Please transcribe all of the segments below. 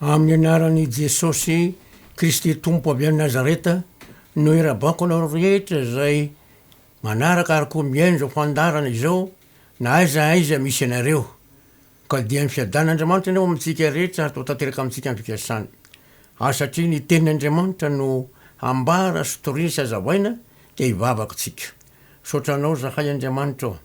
amin'ny anaran'i jesosy kristy tompo avy any nazareta no irabako anao rehetra zay manaraka ariko miaino zao fandarana izao na aiza aiza misy anareo ka dia ny fiadan'andriamanitra anao amitsika rehetra atao tanteraka amitsika amfikasany satria ny tenin'andriamanitra no ambara sotoriny sy azavaina dia ivavaka tsika sotranao zahay andriamanitra ao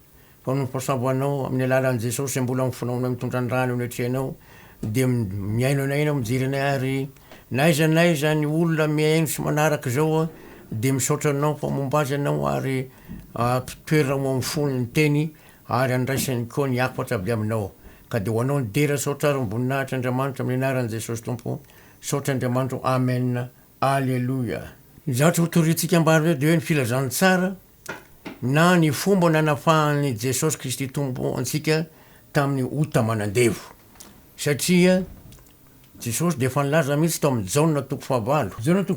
fa nopasavoanao amin'ny alalan'i jesosy mbola mifonaona mitondrandrano netrehanao dia miaino anay anao mijery anay ary naizanaiza ny olona miaino sy manaraka zao dia misaotra anao fa momba azy anao ary toerana amin'ny fony ny teny ary andraisany koa ny akatra avy aminao ka dia ho anao ny dera saotra ary mboninahitra andriamanitra amin'ny anaran'i jesosy tompo saotra andriamanitra amen alleluia zatra ho torintsika ambary hoe dia hoe ny filazany tsara na ny fomba nanafahany jesosy kristy tompo antsika tamin'ny ota manandevo satria jesosy dia efa nilaza mihitsy tao amin'ny jaona toko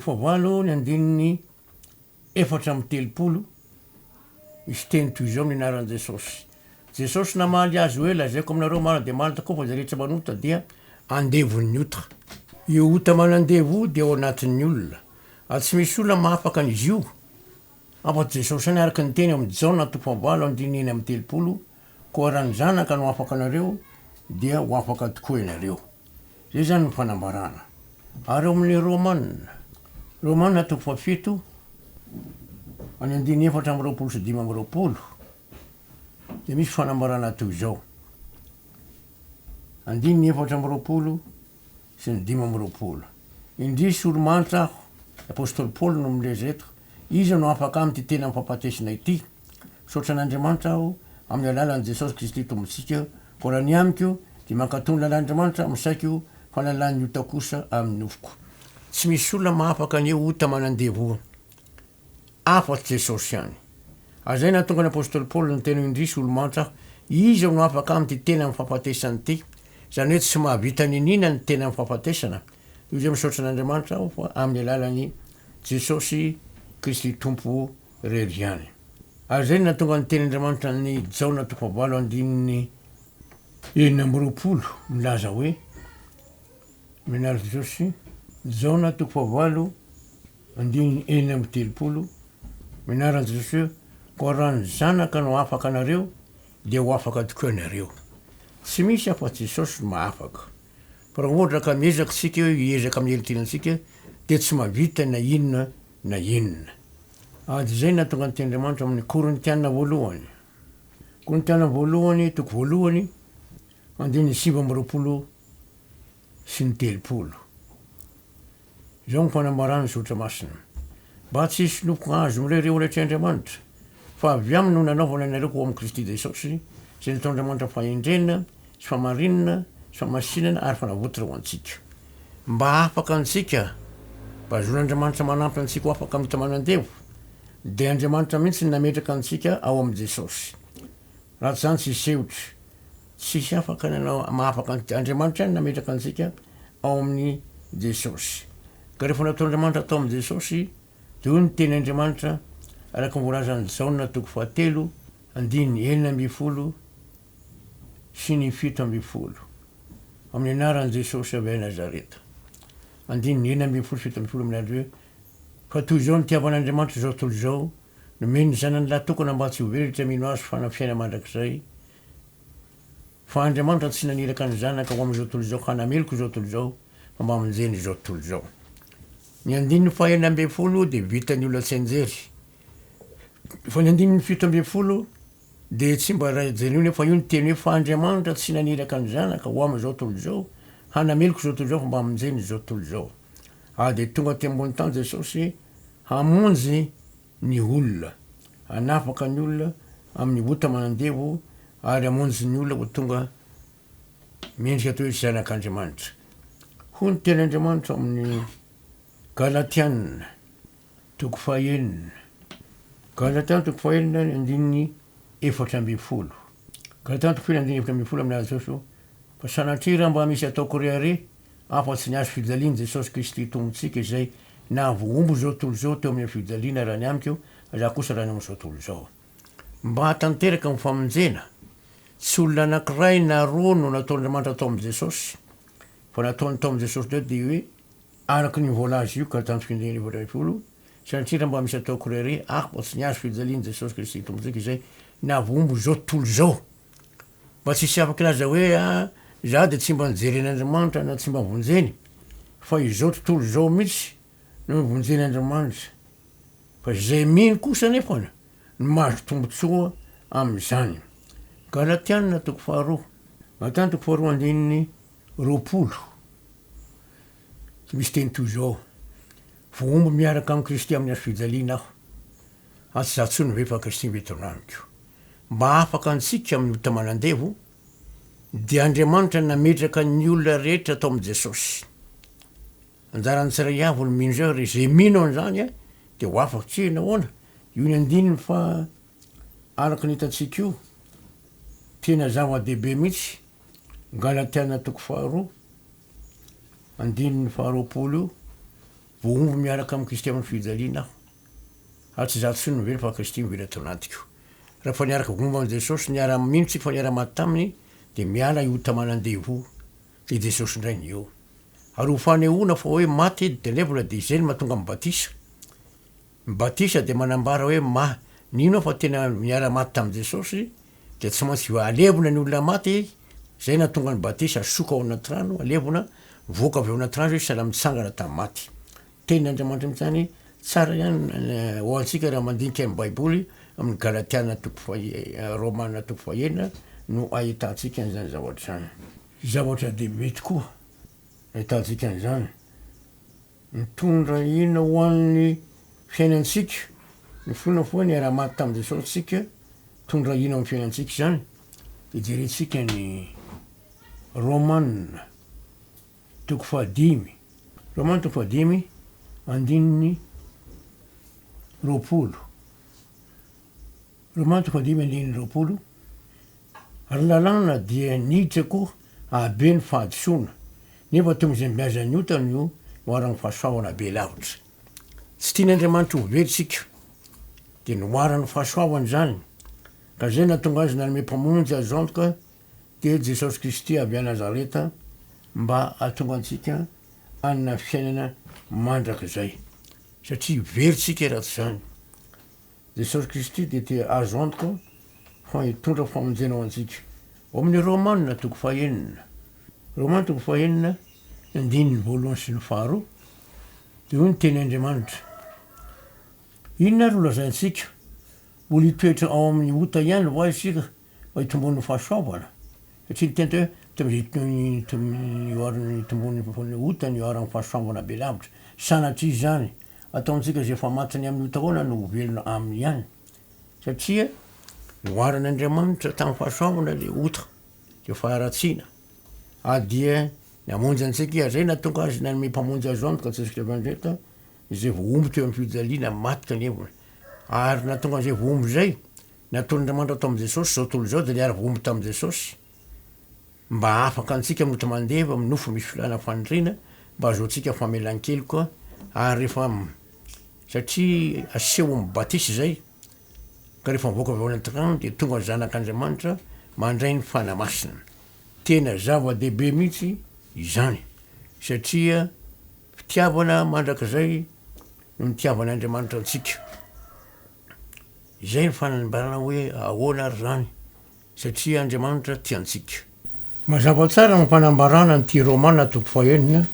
fahavalo ny andininy 4:30 misy teny toy izao amin'ny anaran'i jesosy namaly azy hoe lazaiko aminareo maro dia maro tokoa fa zay rehetra manota dia andevon'ny ota io ota manandevo dia ao anatin'ny olona tsy misy olona mahafaka an'izy io afa-tsy jesosy any araka ny teny amin'ny jaona toko fahavalo andininy 30 koa raha ny zanaka no afaka anareo dia ho afaka tokoa ianareo zay zany ny fanambarana ary eo amin'ny romanina toko fafito any andiny 4:20 sy 5:20 dia misy fanambarana toy izao andiny 4:20 sy ny 5:20 indrisy olo-manitra aho apôstôly paoly no mileza eto izy no afaka amity tena amin'ny fampatesina ity saotra an'andriamanitra aho amin'ny alalan'i jesosy kristy tombotsika ko raha ny amiko dia mankatony lalàn'andriamanitra misaiko fa lalàn'ny ota kosa amin'ny nofoko tsy misy olona mahafaka ny ota manandevo afa-tsy jesosy ihany azay nahatonga ny apôstôly paoly ny teny indrisy olo-manitra aho izy no afaka amity tena amin'ny fampatesana ity zany hoe tsy mahavita ninina ny tena amin'ny fampatesana io zay misaotra an'andriamanitra aho fa amin'ny alalan'ny jesosy kristy tompo rery any ary zay nahatonga ny tenyandriamanitra ny jaona toko fahavalo andininy 4:20 milaza hoe menary jesosy jaona toko fahavalo andininy 4:30 menaran' jesosy hoe koa raha ny zanaka no afaka anareo dia ho afaka tokoa ianareo tsy misy afa-tsy jesosy mahafaka fa raha ohatra ka miezaka tsika hoe hiezaka amin'ny helitenantsika dia tsy mahavita na inona na inona ady zay nahatonga ny tenyandriamanitra amin'ny korintiana voalohany toko voalohany andininy 5:20 sy ny 30 zao ny fanambarany sotra masina mba tsy hisy loko azo mirereo retreandriamanitra fa avy aminy no nanaovana ianareo ko amin'ny kristy jesosy zay nataon'andriamanitra fahendrena sy famarinana sy famasinana ary fanavotra ho antsika mba afaka antsika mba azon'andriamanitra manampy antsika ho afaka amita manandevo dia andriamanitra mihitsy ny nametraka antsika ao amin'ny jesosy raha tsy zany tsy sehotry tsisy afaka nanao mahafaka andriamanitra ihany nametraka antsika ao amin'ny jesosy ka rehefa nataon'andriamanitra atao amin'ny jesosy dia io ny teny andriamanitra araka voalazany jaona toko fahatelo andininy 4:20 sy ny 7:20 amin'ny anaran'i jesosy avy any nazareta andininy 4:20 sy 7:20 minazy hoe fa toy izao nitiavan'andriamanitra zao tontolo izao nomeny ny zanany lahy tokana mba tsy ho velatra mino azy fanafiaina mandrakizay fa andriamanitra tsy naniraka ny zanaka ho amin'izao tontolo izao hanameloko izao tontolo izao fa mba minjeny izao tontolo izao ny andininy 4:20 dia vitany olona tsy anjery fa ny andininy 7:20 dia tsy mba raha jereny fa io ny teny hoe fa andriamanitra tsy naniraka ny zanaka ho amin'izao tontolo izao hanameloko izao tontolo izao fa mba minjeny izao tontolo izao dia tonga ty ambony tany jesosy hamonjy ny olona hanafaka ny olona amin'ny ota manandevo ary hamonjy ny olona ho tonga mendrika atao hoe zanak'andriamanitra ho ny tenyandriamanitra amin'ny galatiana toko fahaenina ny andininy 4:20 galatiana toko fahaenina andininy 4:20 amin'ny jesosy fa sanatria mba misy ataoko rehare afa-tsy niazo fijaliany jesosy kristy tombotsika izay na voombo zao tontolo zao teo amin'ny fijaliana raha ny amiko za kosa raha ny amin'izao tontolo zao mba hatanteraka mifamonjena tsy olona anankiray na roa no nataon'andriamanitra atao amin'ny jesosy fa nataony tao am jesosy deo de hoe araky ny voalazy io ka tanjokindrivolo satria raha mba misy ataoko rere mba tsy niazo fijaliany jesosy kristy tombotsika izay navombo zao tontolo zao mba tsisy afaky laza hoe za de tsy mba nijeren'andriamanitra na tsy mba vonjeny fa izao tontolo zao mihitsy no vonjen'andriamanitra fa zay mino kosa nefana no mahazo tombotsoa am'izany galatianina toko faharoa matany toko faharoa andininy roapolo tsy misy teny toy zao voombo miaraka amy kristy amin'ny azo fijaliana aho tsy za tsony ve fa kristy mbetonamiko mba afaka antsika amin'ny ota manandevo de andriamanitra nametraka ny olona rehetra atao am jesosy anjarany tsiray avy olo mino zao re zay mino an'izany de ho afaky tsy nahoana io ny andininy fa araky nitatsika io tena zava-dehibe mihitsy galatiana toko faharoa andininy faharoapolo io voombo miaraka amy kristy amin'ny fijaliana aho tsy za tsony mively fa kristy mively atao anatiko raha fa niaraka vombo am jesosy niara mino tsy fa niara maty taminy de miala iota manandevo de jesosy ndray ny eo ary ho fanehoana fa hoe maty de levola de izay ny mahatonga mibatisa mibatisa de manambara hoe nino fa tena miara maty tam jesosy de tsy maintsy alevona ny olona maty zay natonga ny batisa soka ao anaty rano alevona voaka avy ao anaty rano zay sahala mitsangana tamy maty tenin'andriamanitra mitsany tsara ihany ho antsika raha mandinika amy baiboly amin'ny galatiana toko romanina toko fahenina no ahitatsika an'izany zavatra zany zavatra dehibe tokoa ahitatsika an'izany mitondra ina ho an'ny fiainantsika ny fona foa ny ara-maty tamy jesosy tsika tondra ina amy fiainantsika zany de jerentsika ny romanina toko fahadimy romanina toko fahadimy andininy roapolo romanina toko fahadimy andininy roapolo ary lalàna dia nitrako abe ny fahadisoana nefa tomizay miaza ny otany io noarany fahasoavana be lavitra tsy tian'andriamanitra ho veritsika de noarany fahasoavany zany ka zay natonga azy nanome mpamonjy azo antoka de jesosy kristy avy a nazareta mba atonga antsika anina fiainana mandrak'zay satria veritsika ratsy zany jesosy kristy de te azo antoka fa hitondra famonjena ao antsika ao amin'ny romanina toko fahenina romanina toko fahenina andininy voalohany sy ny faharoa de io ny teny andriamanitra inona ary olazaintsika mbola hitoetra ao amin'ny ota ihany va isika fa hitombon'ny fahasoavana satria niteny hoe tombon'ny ota ny oarany fahasoavana be lavitra sanatria zany ataontsika zay efa matiny amin'ny ota hoana no velona aminy ihany satria noaran'andriamanitra tamy fahasoavana le ota de faharatsiana dia namonjy antsika zay natonga azy nanome mpamonjy azo antoka tsesikaandreta zay voombo teo amy fijaliana matika nevona ary natonga an'izay voombo zay nataon'andriamanitra atao am jesosy zao tolo zao de niara voombo tamy jesosy mba afaka antsika aminota mandeva amy nofo misy filana fanindrina mba azoatsika famelan-kely koa ary rehefa satria aseho amy batisy zay ka rehefa mivoaka avy ao anaty rano de tonga zanak'andriamanitra mandray ny fanamasina tena zava-dehibe mihitsy izany satria fitiavana mandrak'zay no nitiavan'andriamanitra antsika izay ny fanambarana hoe ahoana ary zany satria andriamanitra tiantsika mazava tsara mampanambarana nyty romanina toko fahenina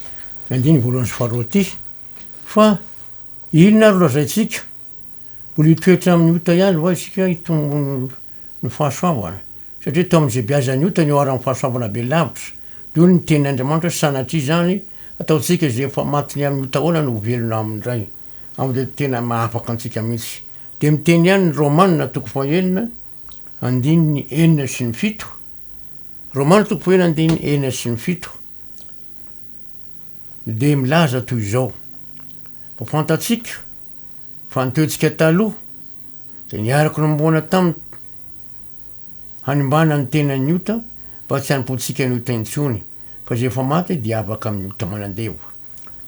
andiny voalohany sy faharoa ty fa inona ary lazaitsika mbola hitoetra amin'ny ota ihany va isika hitombo ny fahasoavana satria tao am'izay biazany ota ny oarany fahasoavana be lavitra de io ny tenin'andriamanitra sanatria zany ataotsika zay efa matiny amin'ny ota hoana no velona amindray amde tena mahafaka antsika mihitsy de miteny ihany ny romanina toko fahenina andininy enina sy ny fito romanina toko fahenina andininy enina sy ny fito de milaza toy izao fa fantatsika fa nitoetsika taloha de niaraky nomboana tamy hanimbana ny tenany ota mba tsy hanipotsika ny ota intsony fa zay efa maty de afaka amin'ny ota manandevo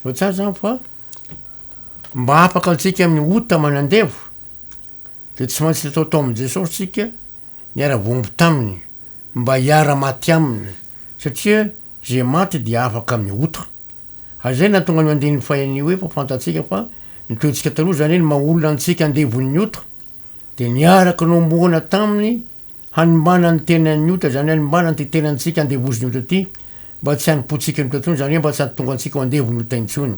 fa tsara zany fa mba afaka antsika amin'ny ota manandevo de tsy maintsy ataotao am jesosy tsika niara vombo taminy mba hiara maty aminy satria zay maty dia afaka miota azay natonga ny andeha ny fahin'io hoe fafantatsika fa nytoetsika taloha zany hoe ny maolona antsika andevon'ny ota de niaraka nomboana taminy hanimbana ny tenan'ny ota zany hanimbana ny tenantsika andevoziny ota ty mba tsy hanipotsika ny toatsony zany hoe mba tsy hatonga antsika ho andevony ota intsony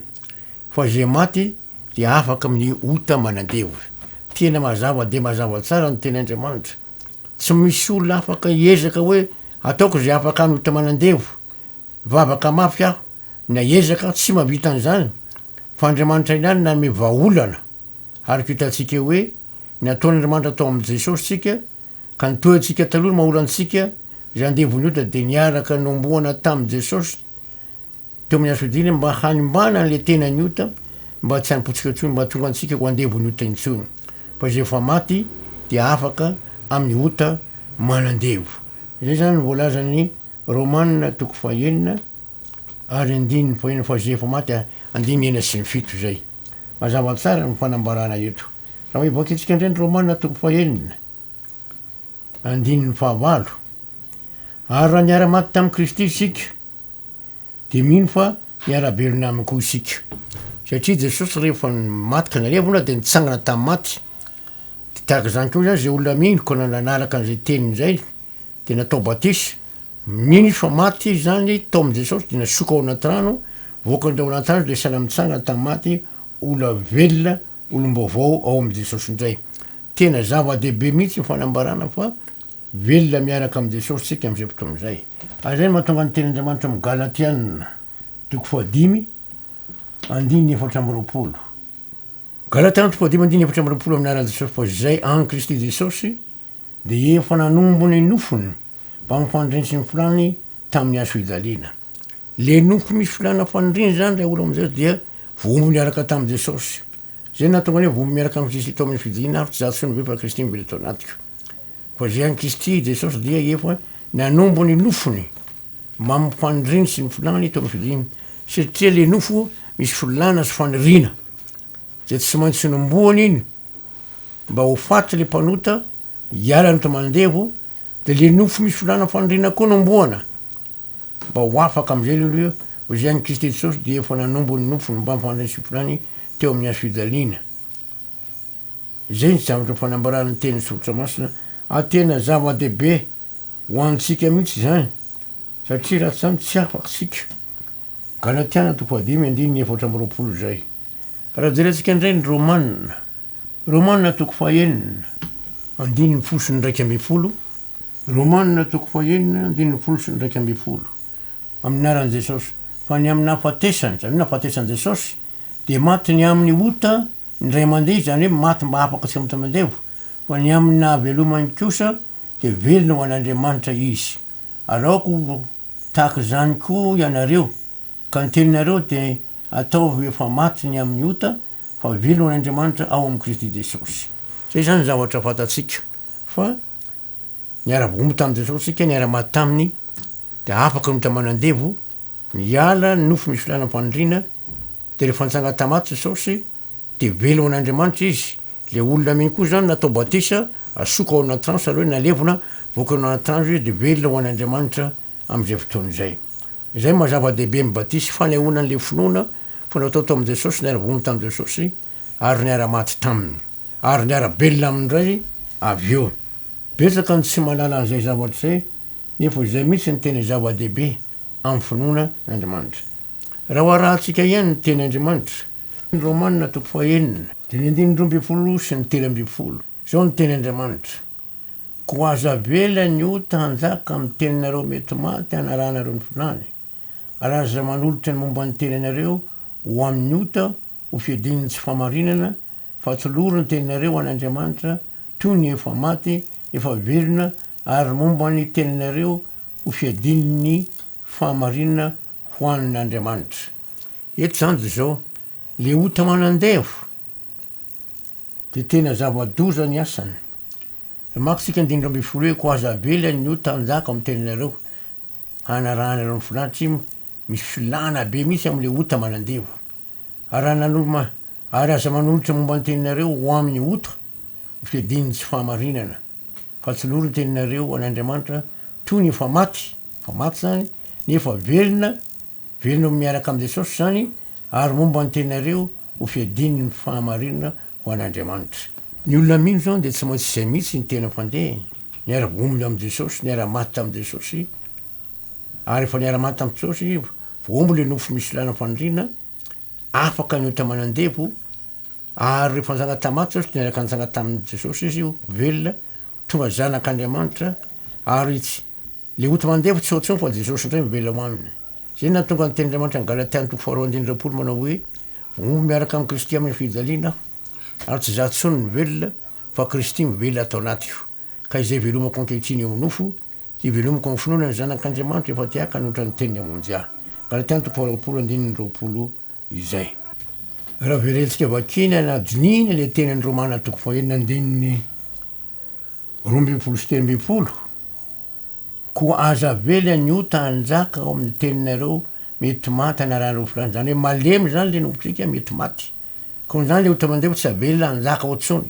fa zay maty de afaka amin'ny ota manandevo tena mazava de mazava tsara ny ten'Andriamanitra tsy misy olona afaka hiezaka hoe ataoko zay afaka amin'ny ota manandevo vavaka mafy aho na ezaka tsy mahavita an'izany fa Andriamanitra inany nanome vahaolana ary ko hitantsika hoe nataon'Andriamanitra atao amin'i Jesosy tsika ka nitoetsika taloha ny maholantsika zay andevony ota de niaraka nomboana tamin'i Jesosy teo amin'ny asodiny mba hanimbana an'le tenany ota mba tsy hanipotsika intsony mba tonga antsika ho andevony ota intsony fa zay efa maty dia afaka amin'ny ota manandevo zay zany voalazany Romanina toko fahaenina ary andininy fahaenina fa zay efa maty andiny ena sy ny fito zay mazava tsara ny fanambarana eto raha hoe vakitsika indray ny Romanina toko fahaenina andininy fahavalo ary raha niara-maty tamin'i Kristy isika de mino fa miara-belona aminy koa isika satria Jesosy rehefa maty ka nalevona de nitsangana tamin'ny maty de tahaka zany koa zany zay olona mino ka nanaraka an'izay teniny zay de natao batisa mino izy fa maty izy zany tao amin'i Jesosy de nasoka ao anaty rano voaka ndao anaty rano de sahala mitsangana tamin'ny maty olona velona olom-baovao ao amin'i Jesosy indray tena zava-dehibe mihitsy fanambarana fa velona miaraka amin'i Jesosy tsika am'izay fotoana zay azay mahatonga ny ten'Andriamanitra amin'ny Galatiana toko fahadimy andiny efatra amby roapolo Galatiana toko fahadimy andiny efatra amby roapolo amin'ny anaran'i Jesosy fa zay an Kristy Jesosy de efa nanombony nofony mba mifandriny sy ny filany tamin'ny azo fijaliana le nofo misy filana fanindriny zany ray olo am'izay dia vombo niaraka tamin'i Jesosy zay natonga hoe vombo miaraka amin'ny Kristy tao amin'ny fijaliana ary tsy zato sy ny be fa Kristy mively tao anatiko fa zay an Kristy Jesosy dia efa nanombony nofony mba mifandriny sy ny filany tao amin'ny fijaliana satria le nofo misy filana sy fanirina zay tsy maintsy nomboany iny mba ho faty le mpanota hiala ny tomandevo de le nofo misy filana fanirina koa nomboana mba ho afaka am'izay lelo hoe zay any Kristy Jesosy de efa nanombony nofony mba mifandriny sy ny filany teo amin'ny azo fijaliana zay ny zavatra fanambarana ny teny soratra masina atena zava-dehibe ho antsika mihitsy zany satria raha zany tsy afaksika Galatiana toko fahadimy andiny efatra amby roapolo zay raha jerentsika indray ny Romanina toko fahaenina andininy folo sy ny raiky amby folo Romanina toko fahaenina andininy folo sy ny raiky amby folo amin'ny anaran'i Jesosy fa ny amin'ny nafatesany zany hoe nafatesan'i Jesosy de maty ny amin'ny ota ny ray aman-deha zany hoe maty mba afaka tsy amin'ny tamandevo fa ny amin'ny nahavelomany kosa de velona ho an'Andriamanitra izy araoko tahaka zany koa ianareo ka ny teninareo de ataovy efa maty ny amin'ny ota fa velona ho an'Andriamanitra ao amin'ny Kristy Jesosy zay zany zavatra fantatsika fa niara-bombo tamin'i Jesosy sika niara-maty taminy de afaka ny ota manandevo miala ny nofo misy filana fanindrina de rehefa nitsanga tamaty Jesosy de velona ho an'Andriamanitra izy le olona miny koa zany natao batisa asoka ao anaty rano sary hoe nalevona voaka ao anaty rano izy de velona ho an'Andriamanitra am'izay fotoana zay zay mazava-dehibe mibatisy fanehoana an'le finoana fa natao tao amin'i Jesosy niara-bombo tamin'i Jesosy ary niara-maty taminy ary niara-belona amindray avy eo betsaka ny tsy mahalala an'izay zavatra zay nefa zay mihitsy ny tena zava-dehibe amin'ny finoana n'Andriamanitra raha ho arahantsika ihany ny teny Andriamanitra ny Romanina toko fahaenina de ny andininy roa amby folo sy ny telo amby folo zao ny teny Andriamanitra ko aza vela ny ota hanjaka amin'ny teninareo mety maty hanaranareo ny filany ary aza manolotra ny momba ny teninareo ho amin'ny ota ho fiadininy tsy famarinana fa tsoloro ny teninareo an'Andriamanitra toy ny efa maty efa velona ary momba ny teninareo ho fiadininy famarinana ho an'Andriamanitra eto zany de zao le ota manandevo de tena zava-doza ny asany maksika andiny roa amby folo hoe ko aza vela ny ota hanjaka amin'ny teninareo hanaranareo ny filany tsy misy filana be mihitsy am'le ota manandevo ary aza manolotra momba ny teninareo ho amin'ny ota ho fiadininy tsy fahamarinana fa tsy loro ny teninareo an'Andriamanitra toy ny efa maty zany nefa velona miaraka am Jesosy zany ary momba ny tenareo ho fiadiny ny fahamarinana ho an'Andriamanitra. Ny olona mino zao de tsy maintsy zay mihitsy ny tena fandeha niara-bominy am Jesosy, niara-maty am Jesosy, ary efa niara-maty am Jesosy vombo le nofo misy lana fanindrina afaka niota manandevo, ary rehefa nizanga-tamaty Jesosy niaraka nizanga tamin'ny Jesosy izy io velona tonga zanak'Andriamanitra, ary le ota mandevo tsy ohatsony fa Jesosy indray mivelona ho aminy. Zay nahatonga ny tenin'Andriamanitra ny Galatiany 4:20 manao hoe vombo miaraka amin'ny Kristy amin'ny fijaliana ary tsy za tsony ny velona fa Kristy mivelona atao anatiko, ka izay velomako ankehitriny eo amin'ny nofo sy velomako amin'ny finoana ny zanak'Andriamanitra efa tiaka nohatra ny teniny amonjy ahy. Galatiany 4:20 izay. Raha verentsika vakiny anadinina le tenany Romana 12:12 ko aza vely ny ota anjaka ao amin'ny teninareo mety maty anarahany filany, zany hoe malemy zany le nombotsika mety maty, ko zany le ota mandevo tsy avelona anjaka oatsony,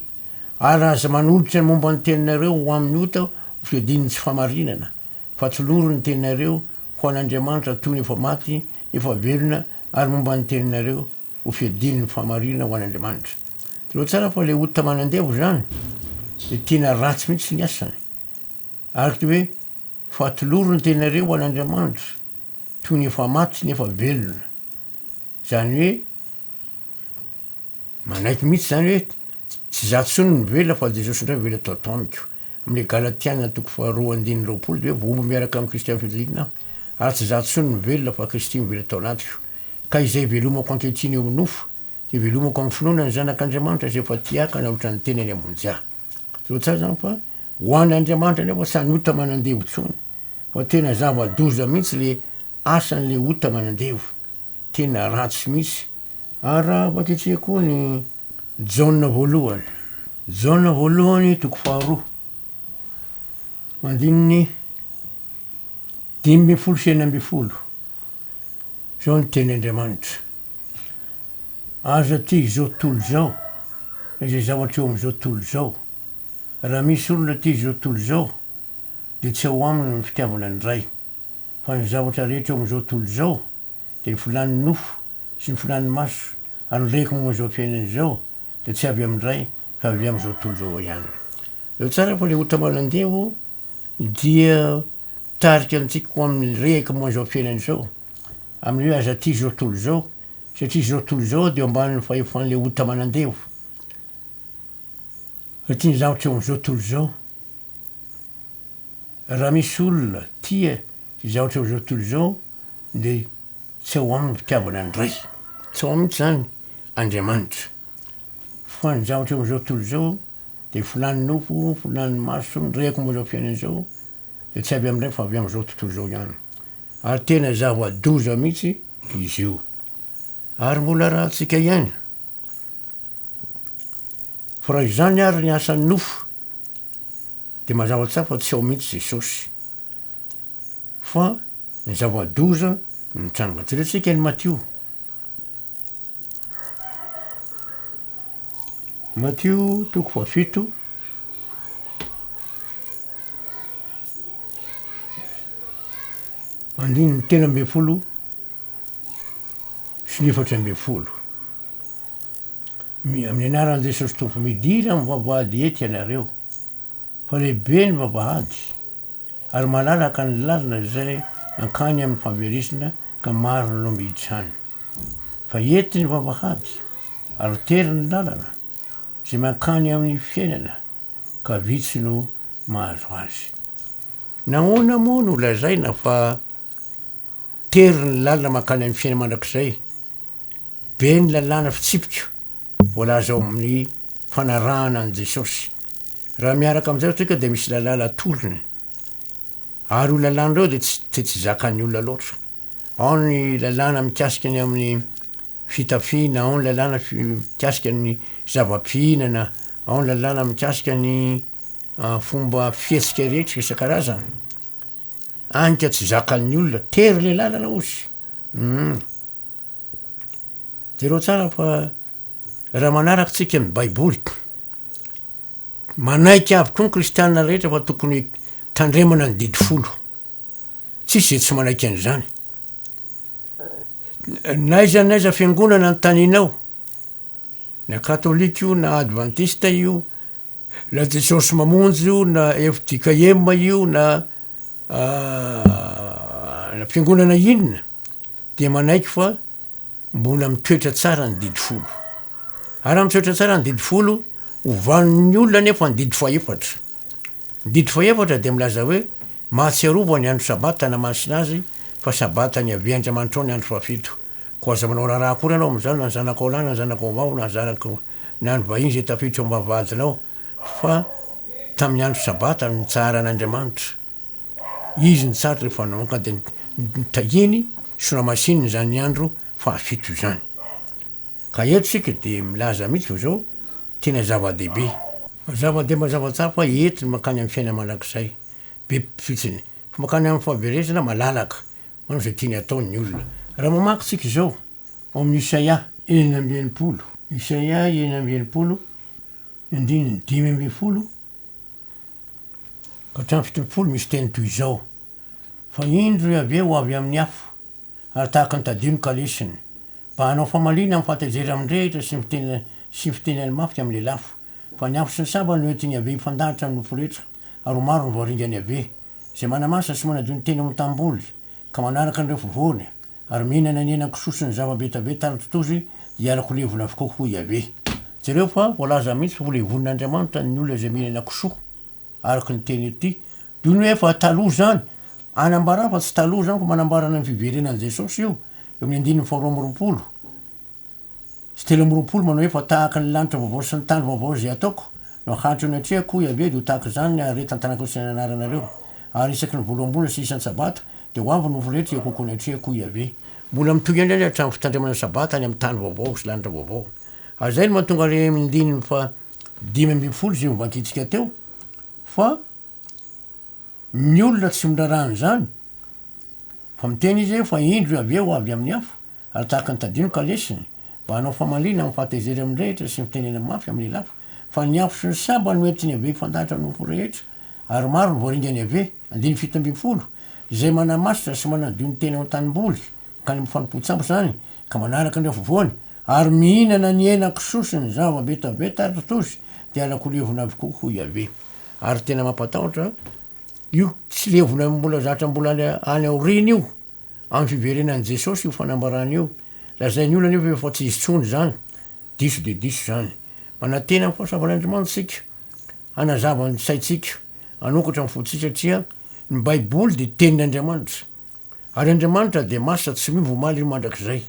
ary aza manolotra ny momba ny teninareo ho amin'ny ota ho fiadininy tsy famarinana, fa tsy loro ny teninareo ho an'Andriamanitra toy ny efa maty efa velona, ary momba ny teninareo ho fiadininy fahamarinana ho an'Andriamanitra. Teo tsara fa le ota manandevo zany de tena ratsy mihitsy ny asany, ary ty hoe fa toloro ny tenareo ho an'Andriamanitra toy ny efa maty nefa velona, zany hoe manaiky mihitsy zany hoe tsy za tsony ny velona fa Jesosy indray velona atao amiko. Amle Galatiana 2:20 de hoe vombo miaraka amin'ny Kristy amin'ny fijaliana ary tsy za tsony ny velona fa Kristy mivelona atao anatiko, ka izay velomako ankehitriny eo amin'ny nofo de velomako amin'ny finoana ny zanak'Andriamanitra izay efa tiaka nahoatra ny tenany amonjy ahy. Zao tsara zany fa ho an'Andriamanitra nefa tsy hanota manandevo tsony, fa tena zava-doza mihitsy le asan'le ota manandevo, tena ratsy mihitsy. Ary raha vaketsika koa ny Jaona voalohany 2:2 mandininy 5:9 zao ny tenin'Andriamanitra: aza ty zao tontolo zao, izay zavatra eo am'izao tontolo zao, raha misy olona ty zao tontolo zao de tsy ao aminy ny fitiavana ny ray, fa ny zavatra rehetra eo am'izao tontolo zao de ny filan'ny nofo sy ny filan'ny maso, ary ny reko momba zao fiainany zao de tsy avy amin'ny ray fa avy am'izao tontolo zao ihany. Eo tsara fa le ota manandevo dia tarika antsika ho amin'ny reko momba zao fiainany zao, amin'ny hoe aza ty zao tontolo zao, satria zao tontolo zao de ambanin'ny fahefan'le ota manandevo, satria ny zavatra eo am'izao tontolo zao, raha misy olona tia sy zavatra eo am'izao tontolo zao de tsy ao aminy fitiavana ny ray, tsy ao amitsy zany Andriamanitra, fa ny zavatra eo am'izao tontolo zao de filan'ny nofo, filan'ny maso, ny reko momba zao fiainany zao de tsy avy amin'ray fa avy am'izao tontolo zao ihany, ary tena zava-doza mihitsy izy io. Ary mbola rahantsika ihany, fa raha izany ary ny asan'ny nofo de mazava tsara fa tsy ao mihitsy Jesosy, fa ny zava-doza mitranga. Jerentsika ny Matteo 7 andininy 10 sy 14. Amin'ny anaran'i Jesosy Tompo: midira amin'ny vavahady ety ianareo, fa lehibe ny vavahady ary malalaka ny lalana zay ankany amin'ny fahaverisana ka maro no miditra any. Fa ety ny vavahady ary tery ny lalana zay mankany amin'ny fiainana ka vitsy no mahazo azy. Nahoana moa no lazaina fa tery ny lalana mankany amin'ny fiainana mandrakizay, be ny lalàna fitsipika voalaza ao amin'ny fanarahana an' Jesosy. Raha miaraka am'izay tsika de misy lalàna tolony, ary io lalàna reo de tsy zakan'ny olona loatra. Ao ny lalàna mikasikany amin'ny fitafiana, ao ny lalàna mikasika ny zava-pihinana, ao ny lalàna mikasika ny fomba fihetsika rehetra isan-karazany. Anka tsy zakan'ny olona, tery le lalana ozy. Jereo tsara fa raha manaraky tsika amin'ny baiboly, manaiky avy koa ny kristianina rehetra fa tokony tandremana ny didi folo, tsisy zay tsy manaiky an'izany. naiza fiangonana ny taninao na katolika io na adventista io na jesosy mamonjy io na fdkm io na fiangonana inona de manaiky fa mbola mitoetra tsara ny didy folo ary mitoetra tsara ny didy folo ovan'ny olona nefa ny didy faefatra ny didy faefatra de milaza hoe mahatsiarova ny andro sabata na masina azy fa sabata ny aveandriamanitra ao ny andro fafito ko aza manao raharaha kory anao am'zany na zanakao lahy na zanakao vao na zanako ny andro vahiny zay tafiditra eo mbavadinao fa tamin'ny andro sabata ny tsara an'andriamanitra izy ny tsara rehefa naoka de nitahiny soramasiny zany ny andro fahafito zany ka eto sika de milaza mihitsy zao tena zava-dehibe zava-dehibe mazava-tsara fa entiny makany amin'ny fiaina malakizay be fitsiny fa makany amin'ny fahaverezana malalaka manao zay tiany ataony ny olona raha mamaky tsika zao amin'ny Isaia 1:20 Isaia 1:20 andininy 5:20 ka hatramin'ny 7 misy teny toy izao fa indro avy eo avy amin'ny afo ary tahaka ny tadino kalesiny mba hanao famalina amin'ny fahatezera amindrehitra sy fitenen'ny mafy amin'ny lelafo fa ny afo sy ny saba no entiny ave ifandahatra amin'ny nofo rehetra ary maro ny voaringany ave zay manamasa sy manadio ny teny amin'ny tamboly ka manaraka nireo fovoany ary mihinana ny henan-kisoa sy ny zava-betaveta ary totozy iarako levona avokoa hoy ave jereo fa voalaza mihitsy fa volevon'Andriamanitra ny olona zay mihinana kisoa araky ny teny ety doy ny hoe fa taloha zany anambara fa tsy taloha zany ko manambarana ny fiverenan'i Jesosy io eo amin'ny 2:20 sy 3:20 manao hoe fa tahaka ny lanitra vaovao sy ny tany vaovao zay ataoko no hatro ny atrehako hoy ave de ho tahaka zany aretan-tanako sy ny anaranareo ary isaky ny voalohambola sy isan'ny sabata de ho avy nofo rehetra iakoko ny atrehako hoy ave mbola mitohy andray hatramin'ny fitandremana sabata ny amin'ny tany vaovao sy lanitra vaovao ary zay no mahatonga le mindininy fa 5:20 zay mivakitsika teo fa ny olona tsy mindrarany zany fa miteny izy fa indro avy eo avy amin'ny afo ary tahaka ny tadino kalesiny mba hanao famalina amin'ny fahatezery amindrehitra sy mitenena mafy amin'ny lafo fa ny afo sy ny saba no entiny ave fandahatra amin'ny nofo rehetra ary maro ny voaringany ave 7:20 zay manamasitra sy manadio ny tena an-tanimboly ka ny mifanompotsabo zany ka manaraka nireo fovoany ary mihinana ny henan-kisoa sy ny zava-betaveta ary totozy de alako levona avokoa hoy ave ary tena mampatahotra io tsy levona mbola zatra mbola any aoriny io amin'ny fiverenan'i Jesosy io fanambarana io lazay ny olona nefa efa tsy izy tsony zany diso de diso zany manatena amin'ny fahasavan'Andriamanitra tsika hanazava ny saitsika anokatra ny fotsika satria ny baiboly de tenin'Andriamanitra ary Andriamanitra de masina tsy mivo maly mandrakizay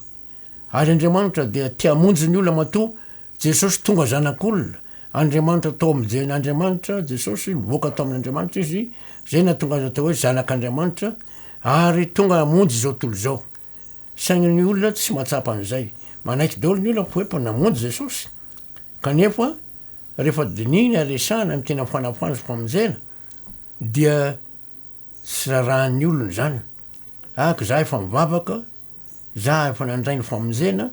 ary Andriamanitra de tia hamonjy ny olona matoa Jesosy tonga zanak'olona Andriamanitra tao amin'Andriamanitra Jesosy mivoaka tao amin'Andriamanitra izy zay natonga azy atao hoe zanak'Andriamanitra ary tonga hamonjy zao tontolo zao saingy ny olona tsy mahatsapa an'izay manaiky daholo ny olona hoe mpa namonjy Jesosy kanefa rehefa dininy aresahana ny tena fanafana sy famonjena dia tsy rarahan'ny olona zany ahaka za efa mivavaka za efa nandray ny famonjena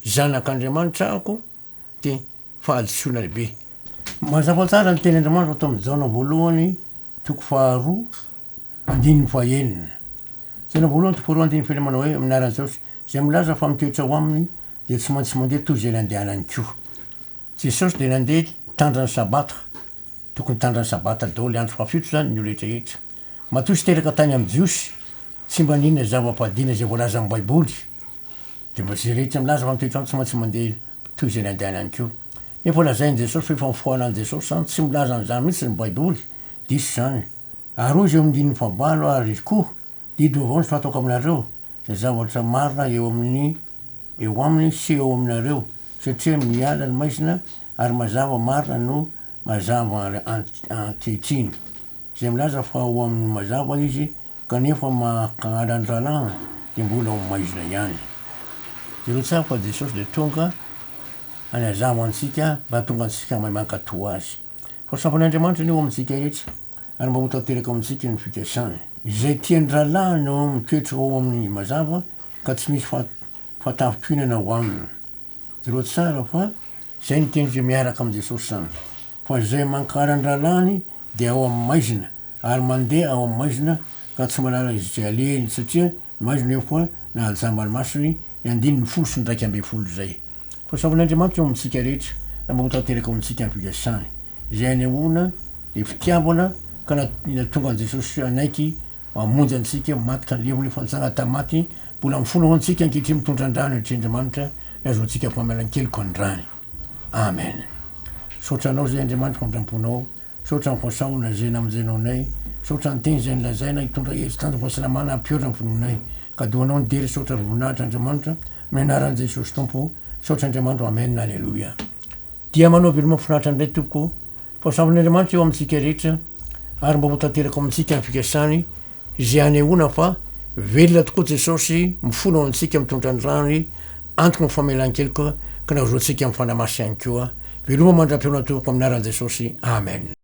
zanak'Andriamanitra ahako de fahadisoana lehibe mazava tsara ny teny Andriamanitra atao amin'ny jaona voalohany 2 andininy fahenina jaona voalohany 2 andininy fahenina manao hoe aminaran'i Jesosy zay milaza fa mitoetra ho aminy de tsy maintsy mandeha toy zay nandehanany koa Jesosy de nandeha tandrany sabata tokony tandrany sabata daholo andro fafito zany ny olrehetrarehetra matoa sy teraka tany amin'ny jiosy tsy mba ninona zava-padina zay voalaza amin'ny baiboly de mba zay rehetra milaza fa mitoetra tsy maintsy mandeha toy zay nandehanany koa nefa lazain'i Jesosy fa efa mifohanan'i Jesosy zany tsy milaza an'izany mihitsy ny baiboly diso zany ary ozy eo amin'ny 5 ary koa didy avao ny fataoko aminareo zay zavatra marina eo aminy sy eo aminareo satria miala ny maizina ary mazava marina no mazava ankehitriny zay milaza fa ho amin'ny mazava izy kanefa makahala ny ralana de mbola ho maizina ihany zero tsara fa Jesosy de tonga anazava antsika mba tonga antsika mahay mankatoa azy fa safan'Andriamanitra ny eo amintsika rehetra ary mba ho tanteraka amintsika ny fikasany zay tiany ralahy no mitoetra ao amin'ny mazava ka tsy misy fahatafitonana ho aminy zero tsara fa zay ny teny zay miaraka amin'i Jesosy zany fa zay mankara ny ralany de ao amin'ny maizina ary mandeha ao amin'ny maizina ka tsy manala izy zay aleny satria maizina eo fa nahajamba ny masony ny folo sy ny raiky ambe folo zay fa savan'andriamanitra eo amitsika rehetra raha mba ho tanteraka ao amitsika ampiasany zay anehoana le fitiavana ka natonga an Jesosy anaiky mamonjy antsika matika levony fantsana tamaty mbola mifono antsika ankitry mitondra andrany Andriamanitra nazoantsika famelan-keloka andrany amen. Sotra anao zay Andriamanitra mandramponao sotra nyfasahona zay namonjenonay sotra ny teny zay nilazaina hitondra hery tanjo fahasalamana ampiorina ny fononay ka doanao ny dery sotra ry voninahitra Andriamanitra amin'ny anaran'i Jesosy Tompo sotra Andriamanitra amen alleluia. Dia manao veloma mahafinaritra ndray tompoko fahasavan'Andriamanitra eo amitsika rehetra ary mba ho tanteraka amitsika ny fikasany zay anehoana fa velona tokoa Jesosy mifono ao antsika mitondra ny rany antoko ny famelan-keloka ka nazoantsika amin'ny fanamasy ihany koa veloma mandram-peona tompoko amin'ny anaran'i Jesosy amen.